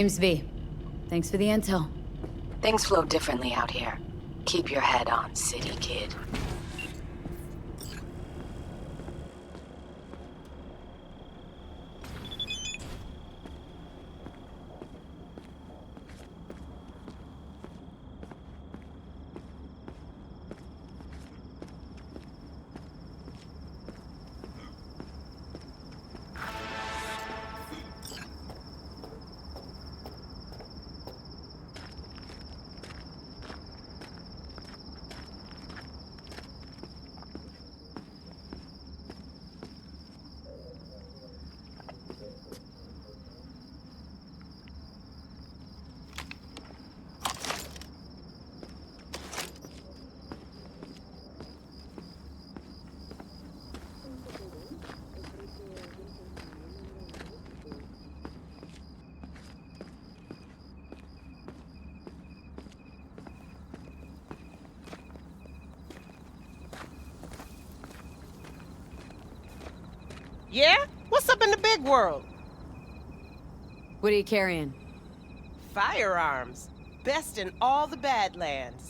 James V. Thanks for the intel. Things flow differently out here. Keep your head on, city kid. Yeah? What's up in the big world? What are you carrying? Firearms. Best in all the Badlands.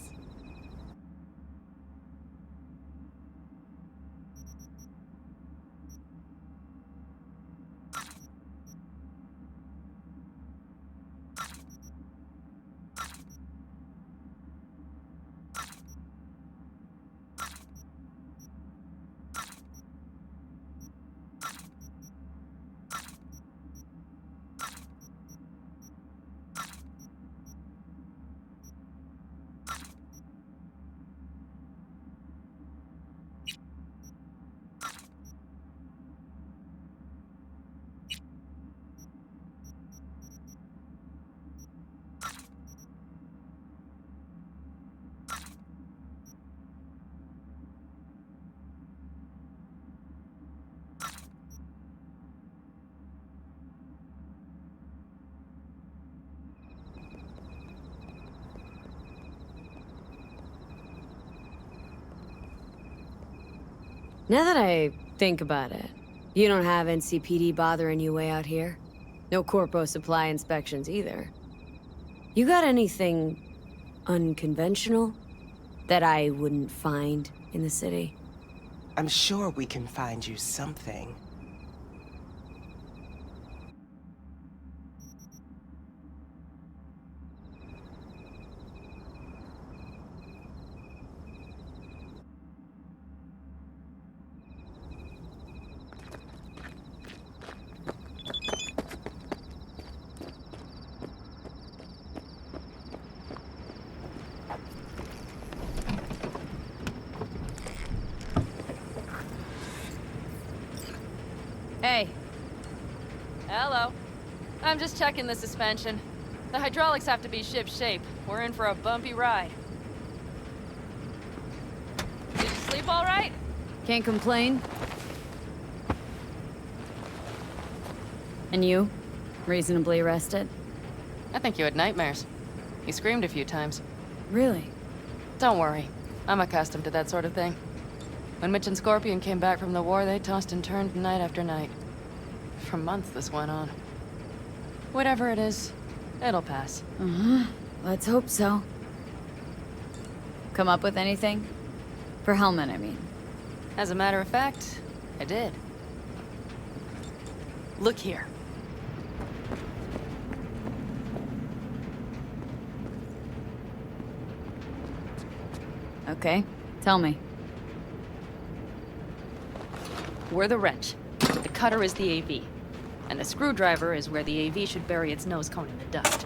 Now that I think about it, you don't have NCPD bothering you way out here? No corpo supply inspections either. You got anything unconventional that I wouldn't find in the city? I'm sure we can find you something. Hey. Hello. I'm just checking the suspension. The hydraulics have to be ship-shape. We're in for a bumpy ride. Did you sleep all right? Can't complain. And you? Reasonably rested? I think you had nightmares. You screamed a few times. Really? Don't worry. I'm accustomed to that sort of thing. When Mitch and Scorpion came back from the war, they tossed and turned night after night. For months this went on. Whatever it is, it'll pass. Let's hope so. Come up with anything? For Hellman, I mean. As a matter of fact, I did. Look here. Okay, tell me. We're the wrench. The cutter is the AV. And the screwdriver is where the AV should bury its nose cone in the dust.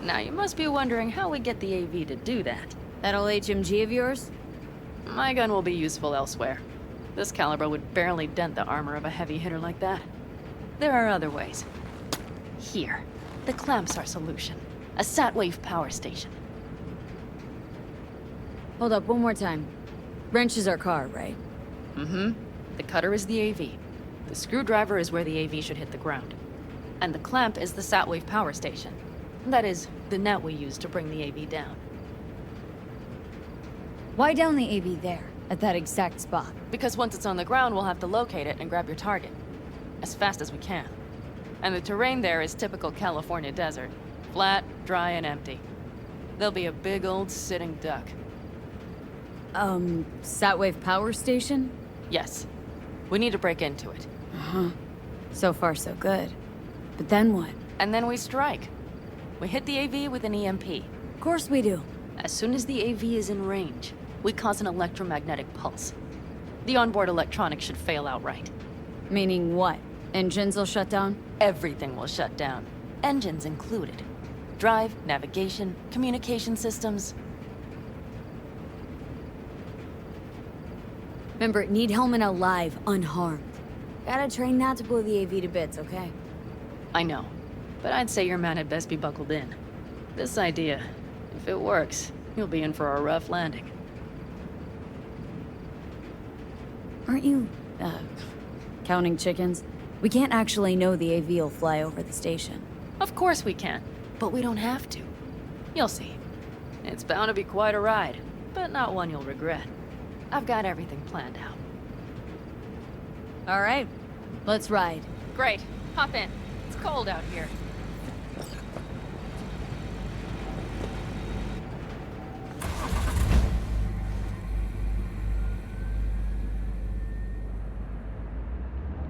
Now, you must be wondering how we get the AV to do that. That old HMG of yours? My gun will be useful elsewhere. This caliber would barely dent the armor of a heavy hitter like that. There are other ways. Here. The clamps are solution. A sat-wave power station. Hold up, one more time. Wrench is our car, right? Mm-hmm. The cutter is the AV. The screwdriver is where the AV should hit the ground. And the clamp is the sat-wave power station. That is, the net we use to bring the AV down. Why down the AV there, at that exact spot? Because once it's on the ground, we'll have to locate it and grab your target. As fast as we can. And the terrain there is typical California desert. Flat, dry, and empty. There'll be a big old sitting duck. Satwave power station? Yes. We need to break into it. Uh-huh. So far, so good. But then what? And then we strike. We hit the AV with an EMP. Of course we do. As soon as the AV is in range, we cause an electromagnetic pulse. The onboard electronics should fail outright. Meaning what? Engines will shut down? Everything will shut down. Engines included. Drive, navigation, communication systems. Remember, need Hellman alive, unharmed. Gotta train not to blow the AV to bits, okay? I know, but I'd say your man had best be buckled in. This idea, if it works, you'll be in for a rough landing. Aren't you, counting chickens? We can't actually know the AV will fly over the station. Of course we can, but we don't have to. You'll see. It's bound to be quite a ride, but not one you'll regret. I've got everything planned out. All right, let's ride. Great. Hop in. It's cold out here.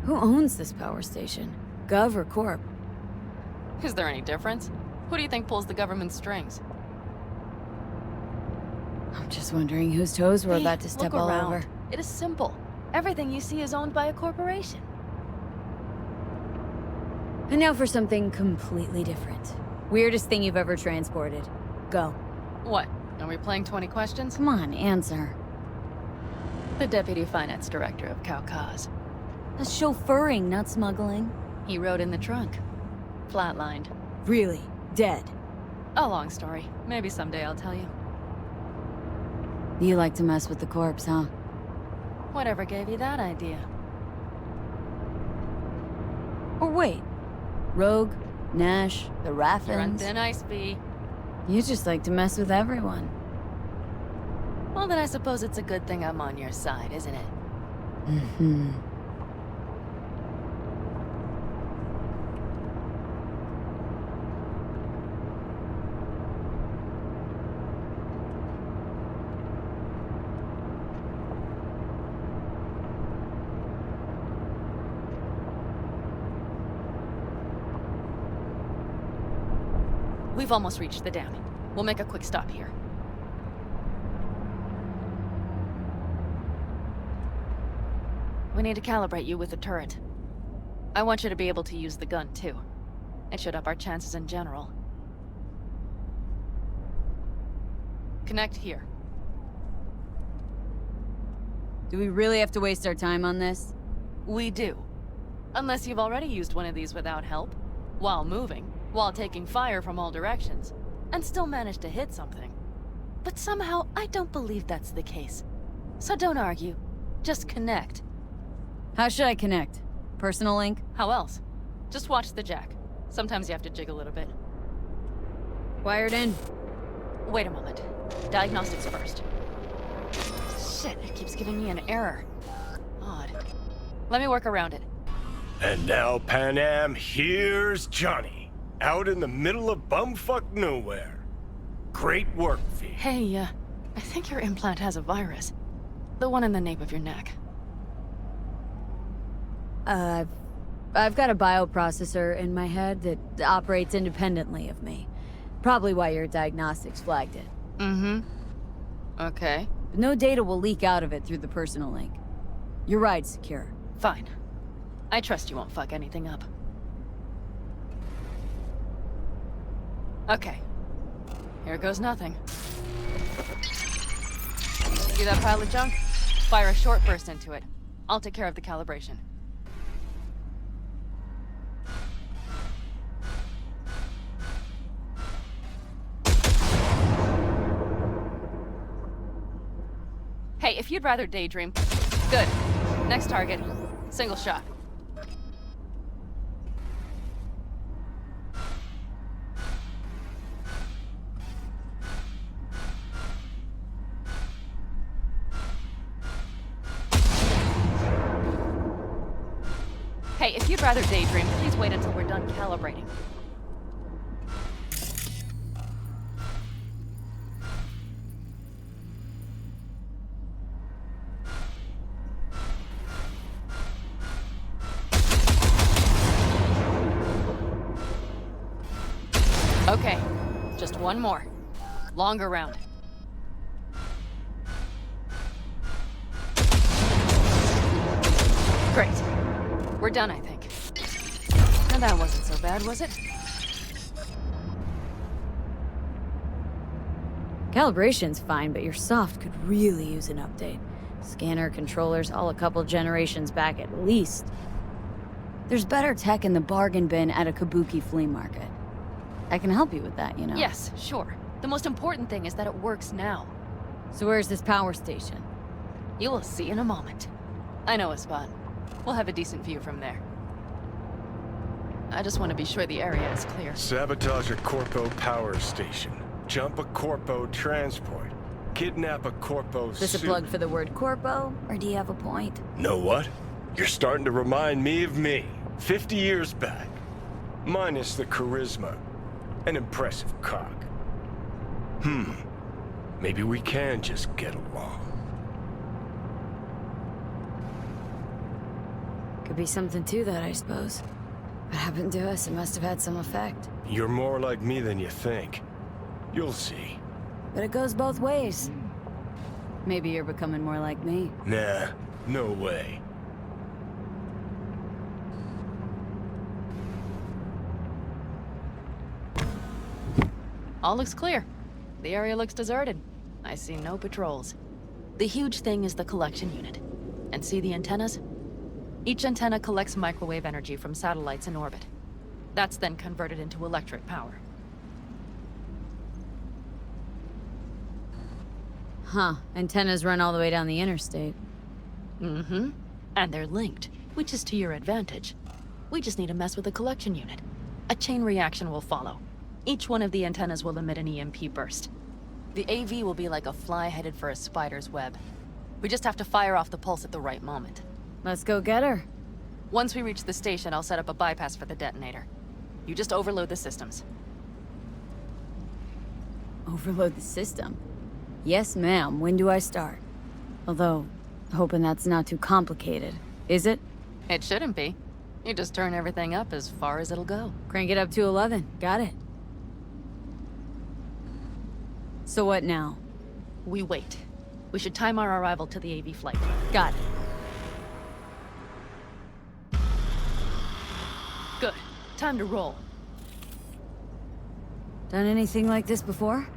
Who owns this power station? Gov or Corp? Is there any difference? Who do you think pulls the government's strings? I'm just wondering whose toes we're about to step Look all around. over. It is simple. Everything you see is owned by a corporation. And now for something completely different. Weirdest thing you've ever transported. Go. What? Are we playing 20 questions? Come on, answer. The Deputy Finance Director of Kaukaz. That's chauffeuring, not smuggling. He rode in the trunk. Flatlined. Really? Dead? A long story. Maybe someday I'll tell you. You like to mess with the corpse, huh? Whatever gave you that idea? Or wait. Rogue, Nash, the You're on Raffins. thin ice, B. You just like to mess with everyone. Well, then I suppose it's a good thing I'm on your side, isn't it? Mm-hmm. We've almost reached the dam. We'll make a quick stop here. We need to calibrate you with the turret. I want you to be able to use the gun, too. It should up our chances in general. Connect here. Do we really have to waste our time on this? We do. Unless you've already used one of these without help, while moving, while taking fire from all directions, and still managed to hit something. But somehow, I don't believe that's the case. So don't argue. Just connect. How should I connect? Personal link? How else? Just watch the jack. Sometimes you have to jig a little bit. Wired in. Wait a moment. Diagnostics first. Shit, it keeps giving me an error. Odd. Let me work around it. And now, Pan Am, here's Johnny. Out in the middle of bumfuck nowhere. Great work, V. Hey, I think your implant has a virus. The one in the nape of your neck. I've got a bioprocessor in my head that operates independently of me. Probably why your diagnostics flagged it. Mm-hmm. Okay. But no data will leak out of it through the personal link. Your ride's secure. Fine. I trust you won't fuck anything up. Okay. Here goes nothing. See that pile of junk? Fire a short burst into it. I'll take care of the calibration. Hey, if you'd rather daydream... Good. Next target. Single shot. Hey, Hey, if you'd rather daydream, please wait until we're done calibrating. Okay, just one more. Longer round. Great. We're done, I think. And that wasn't so bad, was it? Calibration's fine, but your soft could really use an update. Scanner, controllers, all a couple generations back at least. There's better tech in the bargain bin at a kabuki flea market. I can help you with that, you know? Yes, sure. The most important thing is that it works now. So where's this power station? You will see in a moment. I know a spot. We'll have a decent view from there. I just want to be sure the area is clear. Sabotage a Corpo power station. Jump a Corpo transport. Kidnap a Corpo Is this a suit. plug for the word corpo, or do you have a point? Know what? You're starting to remind me of me, 50 years back. Minus the charisma. An impressive cock. Maybe we can just get along. Could be something to that, I suppose. What happened to us? It must have had some effect. You're more like me than you think. You'll see. But it goes both ways. Maybe you're becoming more like me. Nah, no way. All looks clear. The area looks deserted. I see no patrols. The huge thing is the collection unit. And see the antennas? Each antenna collects microwave energy from satellites in orbit. That's then converted into electric power. Huh. Antennas run all the way down the interstate. Mm-hmm. And they're linked, which is to your advantage. We just need to mess with the collection unit. A chain reaction will follow. Each one of the antennas will emit an EMP burst. The AV will be like a fly headed for a spider's web. We just have to fire off the pulse at the right moment. Let's go get her. Once we reach the station, I'll set up a bypass for the detonator. You just overload the systems. Overload the system. Yes, ma'am. When do I start? Although, hoping that's not too complicated. Is it? It shouldn't be. You just turn everything up as far as it'll go. Crank it up to 11. Got it. So what now? We wait. We should time our arrival to the AV flight. Got it. Good. Time to roll. Done anything like this before?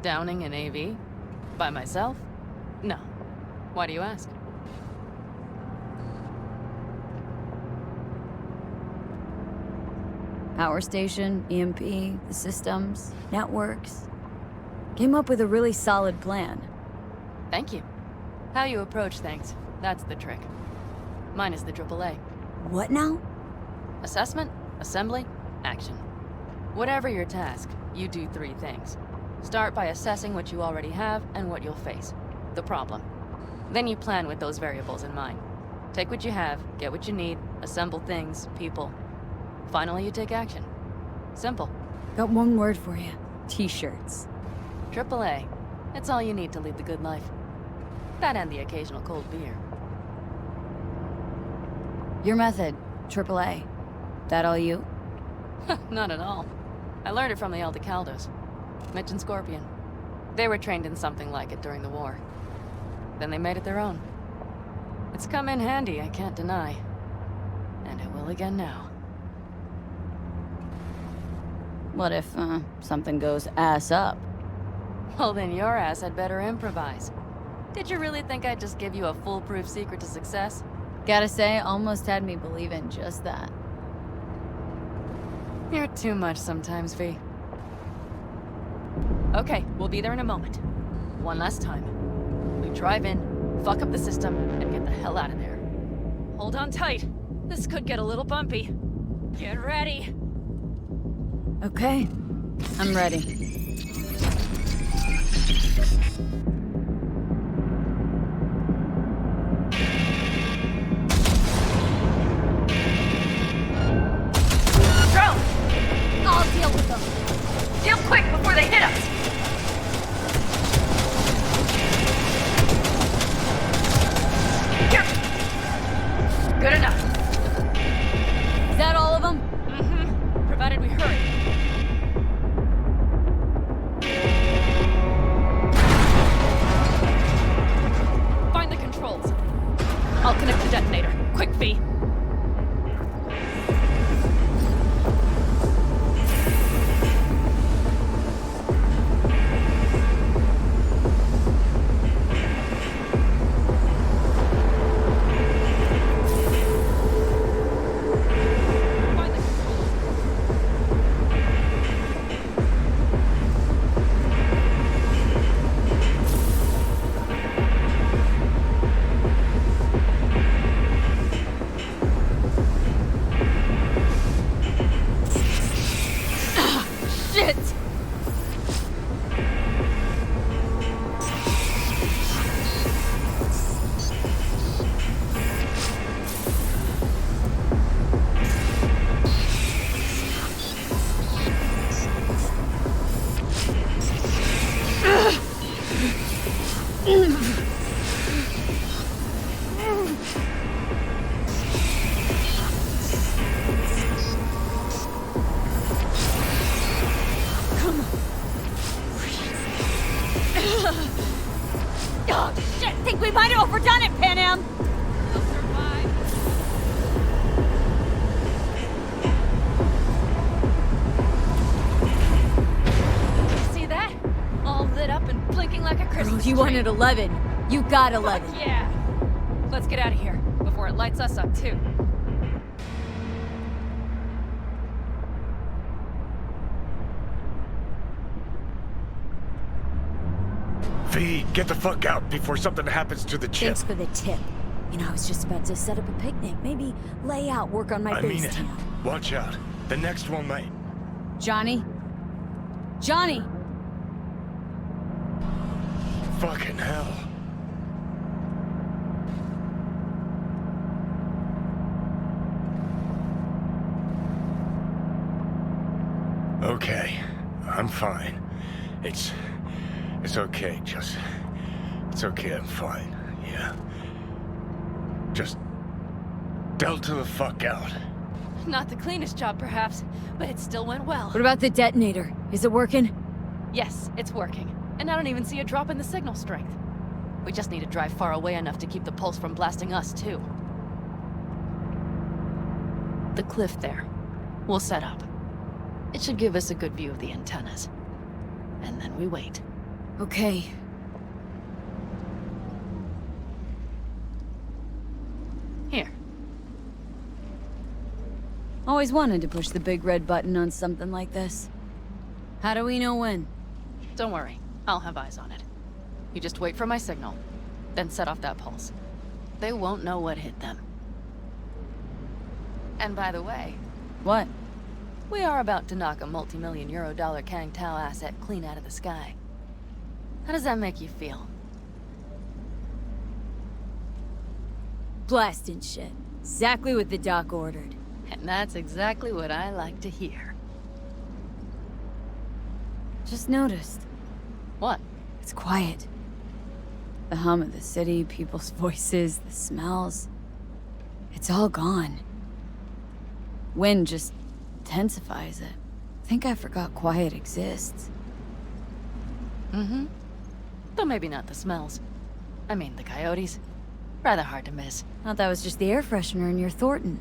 Downing an AV? By myself? No. Why do you ask? Power station, EMP, the systems, networks. Came up with a really solid plan. Thank you. How you approach things, that's the trick. Mine is the AAA. What now? Assessment, assembly, action. Whatever your task, you do 3 things. Start by assessing what you already have and what you'll face. The problem. Then you plan with those variables in mind. Take what you have, get what you need, assemble things, people. Finally, you take action. Simple. Got one word for you. T-shirts. AAA. It's all you need to lead the good life. That and the occasional cold beer. Your method. AAA. That all you? Not at all. I learned it from the Aldecaldos. Mitch and Scorpion. They were trained in something like it during the war. Then they made it their own. It's come in handy, I can't deny. And it will again now. What if, something goes ass up? Well, then your ass had better improvise. Did you really think I'd just give you a foolproof secret to success? Gotta say, almost had me believe in just that. You're too much sometimes, V. Okay, we'll be there in a moment. One last time. We drive in, fuck up the system, and get the hell out of there. Hold on tight. This could get a little bumpy. Get ready. Okay. I'm ready. Oh, shit! Think we might have overdone it, Pan Am! We'll survive. You see that? All lit up and blinking like a Christmas You tree. wanted 11. You got 11. Fuck yeah! Let's get out of here before it lights us up too. V, get the fuck out before something happens to the chip. Thanks for the tip. You know, I was just about to set up a picnic. Maybe lay out, work on my I mean base it. town. Watch out. The next one might. Johnny? Johnny! Fucking hell. Okay, I'm fine. It's okay, just... It's okay, I'm fine, yeah. Just... delta the fuck out. Not the cleanest job, perhaps, but it still went well. What about the detonator? Is it working? Yes, it's working. And I don't even see a drop in the signal strength. We just need to drive far away enough to keep the pulse from blasting us, too. The cliff there. We'll set up. It should give us a good view of the antennas. And then we wait. Okay. Here. Always wanted to push the big red button on something like this. How do we know when? Don't worry. I'll have eyes on it. You just wait for my signal. Then set off that pulse. They won't know what hit them. And by the way, What? we are about to knock a multi-million euro dollar Kang Tao asset clean out of the sky. How does that make you feel? Blasting shit. Exactly what the doc ordered. And that's exactly what I like to hear. Just noticed. What? It's quiet. The hum of the city, people's voices, the smells. It's all gone. Wind just intensifies it. I think I forgot quiet exists. Mm-hmm. Though maybe not the smells. I mean, the coyotes. Rather hard to miss. Thought that was just the air freshener in your Thornton.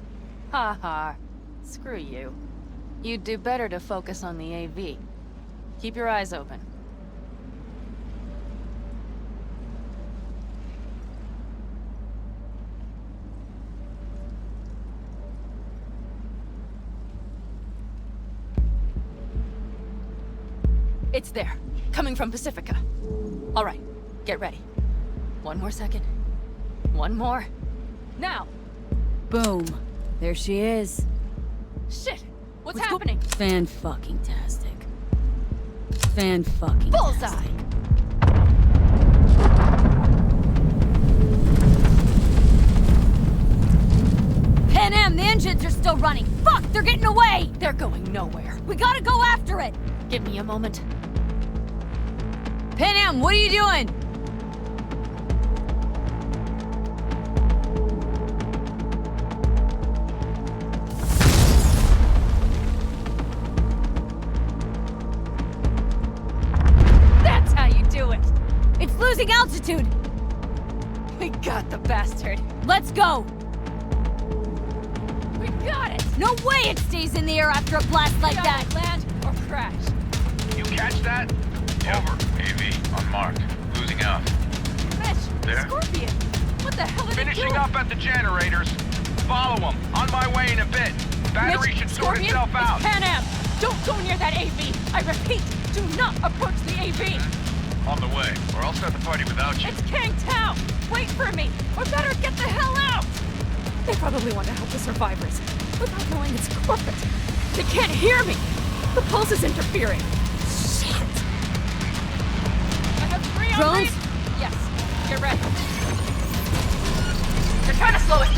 Ha ha. Screw you. You'd do better to focus on the AV. Keep your eyes open. It's there. Coming from Pacifica. All right. Get ready. One more second. One more. Now! Boom. There she is. Shit! What's happening? Fan-fucking-tastic. Fan-fucking-tastic. Bullseye! Pan Am, the engines are still running. Fuck, they're getting away! They're going nowhere. We gotta go after it! Give me a moment. Pan Am, what are you doing? That's how you do it! It's losing altitude! We got the bastard! Let's go! We got it! No way it stays in the air after a blast like We that! either land or crash. You catch that? Over. AV, unmarked. Losing out. Mitch! There? Scorpion! What the hell are they Finishing doing? up at the generators. Follow them. On my way in a bit. Battery Mitch, should sort Scorpion, itself out. It's Pan Am! Don't go near that AV! I repeat, do not approach the AV! On the way, or I'll start the party without you. It's Kang Tao! Wait for me! Or better get the hell out! They probably want to help the survivors, without knowing it's corporate. They can't hear me! The pulse is interfering. Shit! I have 3 on Drones? me. Yes, get ready. They're trying to slow us down.